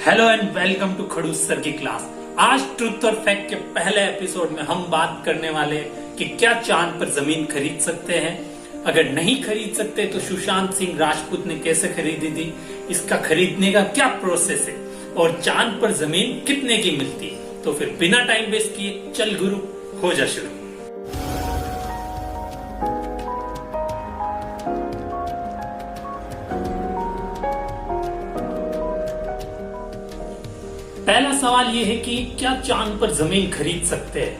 Hello and welcome to खड़ूस sir की class. आज ट्रुथ और फैक्ट के पहले एपिसोड में हम बात करने वाले कि क्या चांद पर जमीन खरीद सकते हैं। अगर नहीं खरीद सकते तो सुशांत सिंह राजपूत ने कैसे खरीदी थी, इसका खरीदने का क्या प्रोसेस है और चांद पर जमीन कितने की मिलती है। तो फिर बिना टाइम वेस्ट किए चल गुरु हो जा शुरू। पहला सवाल यह है कि क्या चांद पर जमीन खरीद सकते हैं।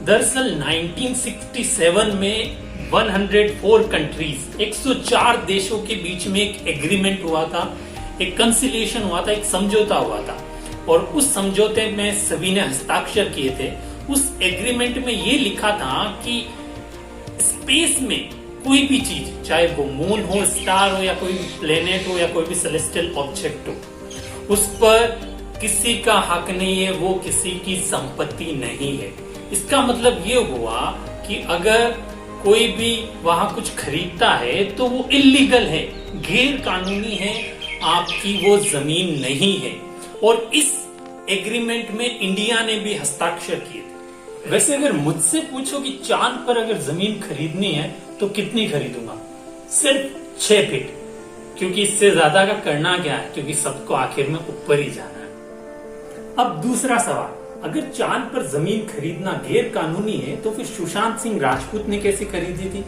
दरअसल 1967 में 104 कंट्रीज 104 देशों के बीच में एक एग्रीमेंट हुआ था, एक कंसिलिएशन हुआ था, एक समझौता हुआ था और उस समझौते में सभी ने हस्ताक्षर किए थे। उस एग्रीमेंट में यह लिखा था कि स्पेस में कोई भी चीज, चाहे वो मून हो, स्टार हो या कोई प्लेनेट हो या कोई भी सेलेस्टियल ऑब्जेक्ट हो, उस पर किसी का हक नहीं है, वो किसी की संपत्ति नहीं है। इसका मतलब ये हुआ कि अगर कोई भी वहां कुछ खरीदता है तो वो इल्लीगल है, गैर कानूनी है, आपकी वो जमीन नहीं है। और इस एग्रीमेंट में इंडिया ने भी हस्ताक्षर किए थे। वैसे अगर मुझसे पूछो कि चांद पर अगर जमीन खरीदनी है तो कितनी खरीदूंगा, सिर्फ 6 फीट, क्योंकि इससे ज्यादा का करना क्या है, क्योंकि सबको आखिर में ऊपर ही जाना है। अब दूसरा सवाल, अगर चांद पर जमीन खरीदना गैर कानूनी है तो फिर सुशांत सिंह राजपूत ने कैसे खरीदी थी।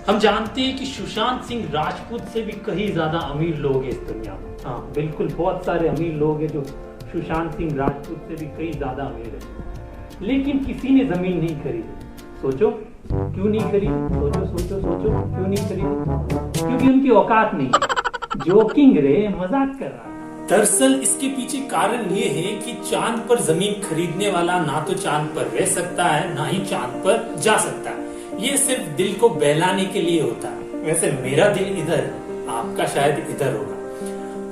हम जानते हैं कि सुशांत सिंह राजपूत से भी कहीं ज्यादा अमीर लोग हैं इस दुनिया में। हाँ बिल्कुल, बहुत सारे अमीर लोग हैं जो सुशांत सिंह राजपूत से भी कहीं ज्यादा अमीर है, लेकिन किसी ने जमीन नहीं खरीदी। सोचो क्यों नहीं खरीदी, सोचो क्यों नहीं खरीदी। क्योंकि उनकी औकात नहीं। जोकिंग रे, मजाक कर रहा है। दरअसल इसके पीछे कारण ये है कि चांद पर जमीन खरीदने वाला ना तो चांद पर रह सकता है, ना ही चांद पर जा सकता है। ये सिर्फ दिल को बहलाने के लिए होता है। वैसे मेरा दिल इधर, आपका शायद इधर होगा।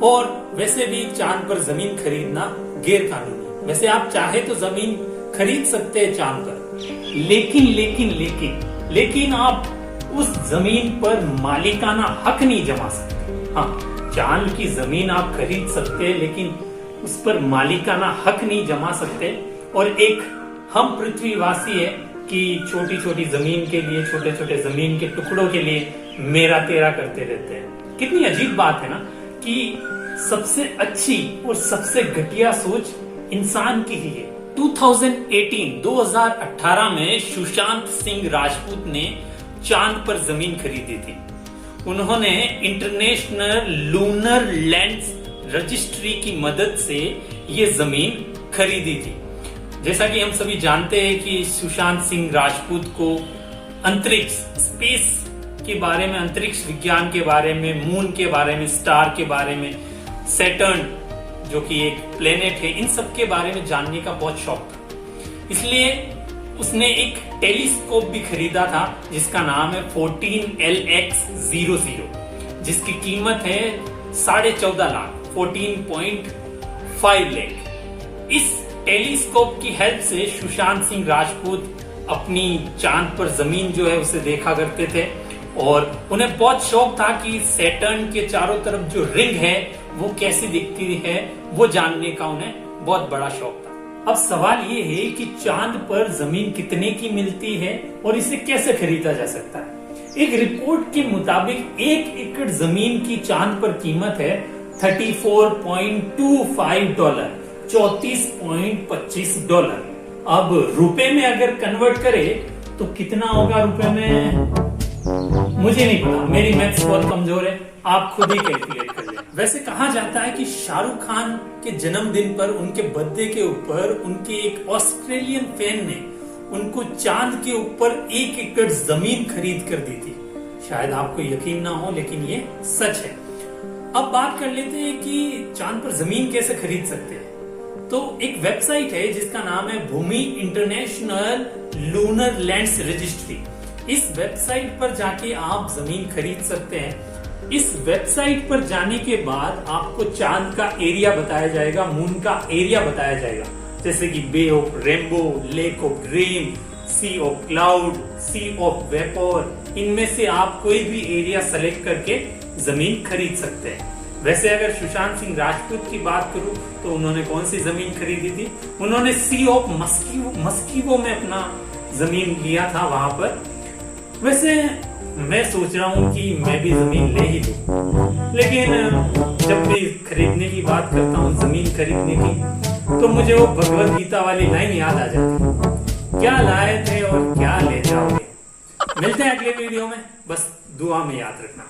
और वैसे भी चांद पर जमीन खरीदना गैर कानूनी। वैसे आप चाहे तो जमीन खरीद सकते हैं चांद पर, लेकिन आप उस जमीन पर मालिकाना हक नहीं जमा सकते। हाँ, चांद की जमीन आप खरीद सकते हैं लेकिन उस पर मालिकाना हक नहीं जमा सकते। और एक हम पृथ्वीवासी है कि छोटी छोटी जमीन के लिए, छोटे छोटे जमीन के टुकड़ों के लिए मेरा तेरा करते रहते हैं। कितनी अजीब बात है ना कि सबसे अच्छी और सबसे घटिया सोच इंसान की ही है। 2018 में सुशांत सिंह राजपूत ने चांद पर जमीन खरीदी थी। उन्होंने इंटरनेशनल लूनर लैंड्स रजिस्ट्री की मदद से ये जमीन खरीदी थी। जैसा कि हम सभी जानते हैं कि सुशांत सिंह राजपूत को अंतरिक्ष, स्पेस के बारे में, अंतरिक्ष विज्ञान के बारे में, मून के बारे में, स्टार के बारे में, सैटर्न जो कि एक प्लेनेट है, इन सब के बारे में जानने का बहुत शौक था। इसलिए उसने एक टेलीस्कोप भी खरीदा था जिसका नाम है 14LX00, जिसकी कीमत है 14.5 लाख, 14.5 लाख। इस टेलीस्कोप की हेल्प से सुशांत सिंह राजपूत अपनी चांद पर जमीन जो है उसे देखा करते थे और उन्हें बहुत शौक था कि सैटर्न के चारों तरफ जो रिंग है वो कैसी दिखती है, वो जानने का उन्हें बहुत बड़ा शौक था। अब सवाल ये है कि चांद पर जमीन कितने की मिलती है और इसे कैसे खरीदा जा सकता है। एक रिपोर्ट के मुताबिक 1 एकड़ जमीन की चांद पर कीमत है $34.25, $34.25। अब रुपए में अगर कन्वर्ट करे तो कितना होगा रुपए में, मुझे नहीं पता, मेरी मैथ्स बहुत कमजोर है, आप खुद ही कैलकुलेट कर लें। वैसे कहा जाता है कि शाहरुख खान के जन्मदिन पर, उनके बर्थडे के ऊपर, उनके एक ऑस्ट्रेलियन फैन ने उनको चांद के ऊपर 1 एकड़ जमीन खरीद कर दी थी। शायद आपको यकीन ना हो लेकिन ये सच है। अब बात कर लेते हैं कि चांद पर जमीन कैसे खरीद सकते हैं। तो एक वेबसाइट है जिसका नाम है भूमि इंटरनेशनल लूनर लैंड्स रजिस्ट्री। इस वेबसाइट पर जाके आप जमीन खरीद सकते हैं। इस वेबसाइट पर जाने के बाद आपको चांद का एरिया बताया जाएगा, मून का एरिया बताया जाएगा, जैसे कि bay of rainbow, lake of dream, sea of cloud, sea of vapour. इनमें से आप कोई भी एरिया सेलेक्ट करके जमीन खरीद सकते हैं। वैसे अगर सुशांत सिंह राजपूत की बात करूं तो उन्होंने कौन सी जमीन खरीदी थी? उन्होंने सी ऑफ मस्कीगो में अपना जमीन लिया था वहां पर। वैसे मैं सोच रहा हूं कि मैं भी जमीन ले ही लूं, लेकिन जब भी खरीदने की बात करता हूं, जमीन खरीदने की, तो मुझे वो भगवत गीता वाली लाइन याद आ जाती, क्या लाए थे और क्या ले जाओगे। मिलते हैं अगले वीडियो में, बस दुआ में याद रखना।